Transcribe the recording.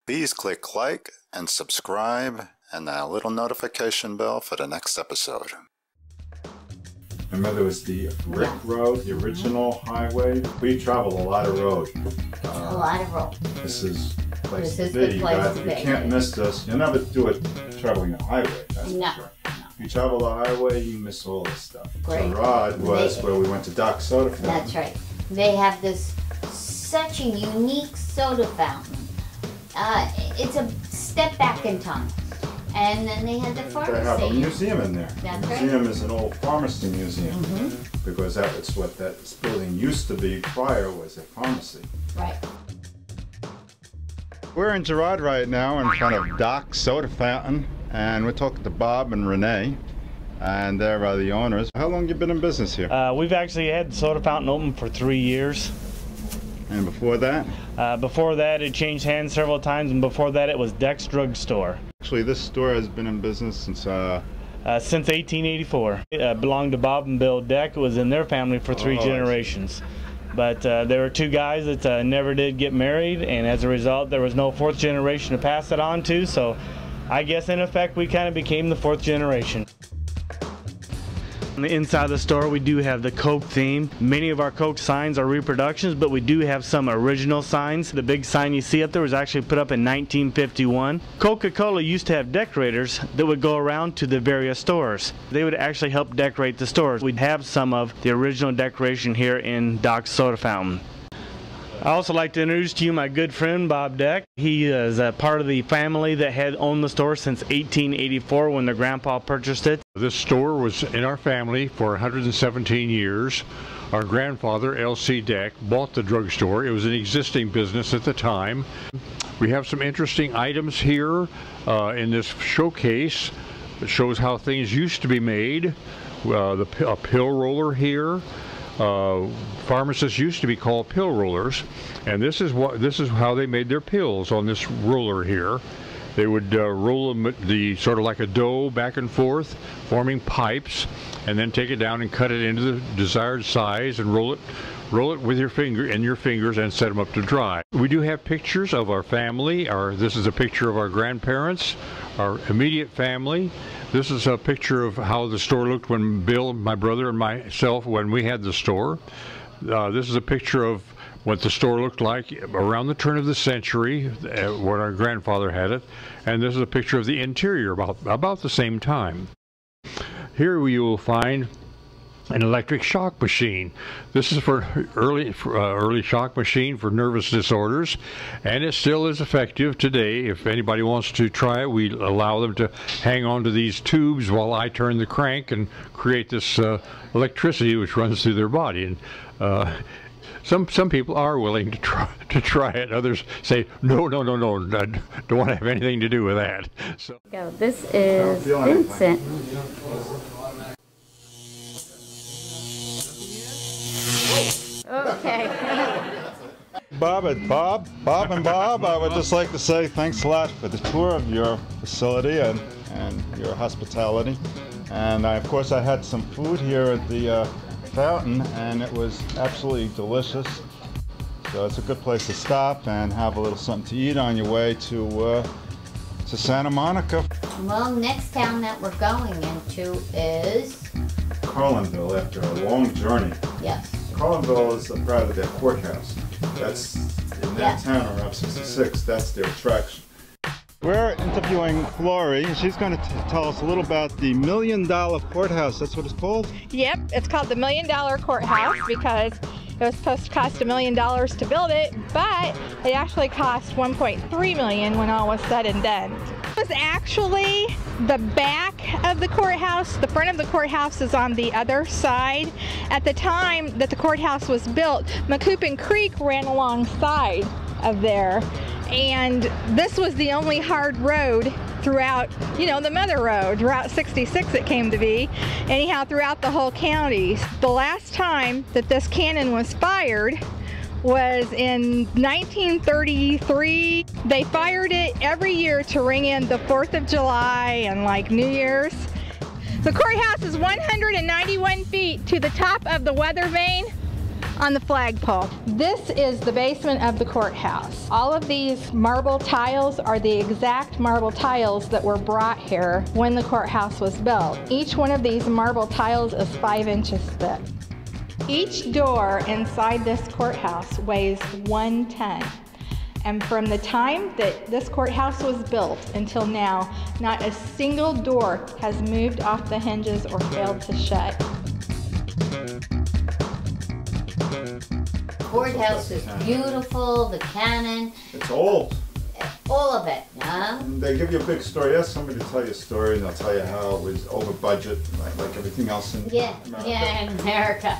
Please click like and subscribe and that little notification bell for the next episode. Remember, there was the Rick Road, the original highway. We traveled a lot of road. A lot of road. This is the place to the be. place to be. You can't miss this. You'll never do it traveling the highway, that's for sure. If you travel the highway, you miss all this stuff. Girard was where we went to Doc Soda Fountain. That's right. They have such a unique soda fountain. It's a step back in time. And then they had the pharmacy. They have a museum in there. That's the museum is an old pharmacy museum. Because that's what that building used to be prior, was a pharmacy. Right. We're in Girard right now in front of Doc Soda Fountain, and we're talking to Bob and Renee, and they're the owners. How long have you been in business here? We've actually had the soda fountain open for 3 years. And before that? Before that, it changed hands several times, and before that, it was Deck's Drug Store. Actually, this store has been in business since 1884. It belonged to Bob and Bill Deck. It was in their family for 3 generations. But there were 2 guys that never did get married, and as a result, there was no 4th generation to pass it on to. So I guess, in effect, we kind of became the 4th generation. On the inside of the store, we do have the Coke theme. Many of our Coke signs are reproductions, but we do have some original signs. The big sign you see up there was actually put up in 1951. Coca-Cola used to have decorators that would go around to the various stores. They would actually help decorate the stores. We'd have some of the original decoration here in Doc's Soda Fountain. I also like to introduce to you my good friend Bob Deck. He is a part of the family that had owned the store since 1884 when their grandpa purchased it. This store was in our family for 117 years. Our grandfather, L.C. Deck, bought the drugstore. It was an existing business at the time. We have some interesting items here in this showcase that shows how things used to be made. A pill roller here. Pharmacists used to be called pill rollers, and this is how they made their pills on this roller here. They would roll them sort of like a dough back and forth, forming pipes, and then take it down and cut it into the desired size and roll it with your fingers and set them up to dry. We do have pictures of our family. This is a picture of our grandparents, our immediate family. This is a picture of how the store looked when Bill, my brother, and myself, when we had the store. This is a picture of what the store looked like around the turn of the century, when our grandfather had it. And this is a picture of the interior about the same time. Here you will find an electric shock machine. This is for early shock machine for nervous disorders, and it still is effective today. If anybody wants to try it, we allow them to hang on to these tubes while I turn the crank and create this electricity which runs through their body. And some people are willing to try it. Others say no, I don't want to have anything to do with that. So this is Vincent. Okay. Bob and Bob, I would just like to say thanks a lot for the tour of your facility and your hospitality. And of course I had some food here at the fountain, and it was absolutely delicious. So it's a good place to stop and have a little something to eat on your way to Santa Monica. Well, next town that we're going into is Carlinville, after a long journey. Yes. Carlinville is part of their courthouse. That's in that town on Route 66. That's their attraction. We're interviewing Flori. She's going to tell us a little about the Million Dollar Courthouse. That's what it's called? Yep, it's called the Million Dollar Courthouse because it was supposed to cost $1 million to build it, but it actually cost $1.3 million when all was said and done. It was actually the back of the courthouse. The front of the courthouse is on the other side. At the time that the courthouse was built, Macoupin Creek ran alongside of there, and this was the only hard road throughout, you know, the mother road, Route 66 it came to be, anyhow throughout the whole county. The last time that this cannon was fired was in 1933. They fired it every year to ring in the 4th of July and like New Year's. The courthouse is 191 feet to the top of the weather vane, on the flagpole. This is the basement of the courthouse. All of these marble tiles are the exact marble tiles that were brought here when the courthouse was built. Each one of these marble tiles is 5 inches thick. Each door inside this courthouse weighs 1 ton. And from the time that this courthouse was built until now, not a single door has moved off the hinges or failed to shut. The courthouse is beautiful, the cannon, It's old. all of it. Huh? They give you a big story. Ask somebody to tell you a story, and they'll tell you how it was over budget, like everything else in Yeah, America. yeah, in America.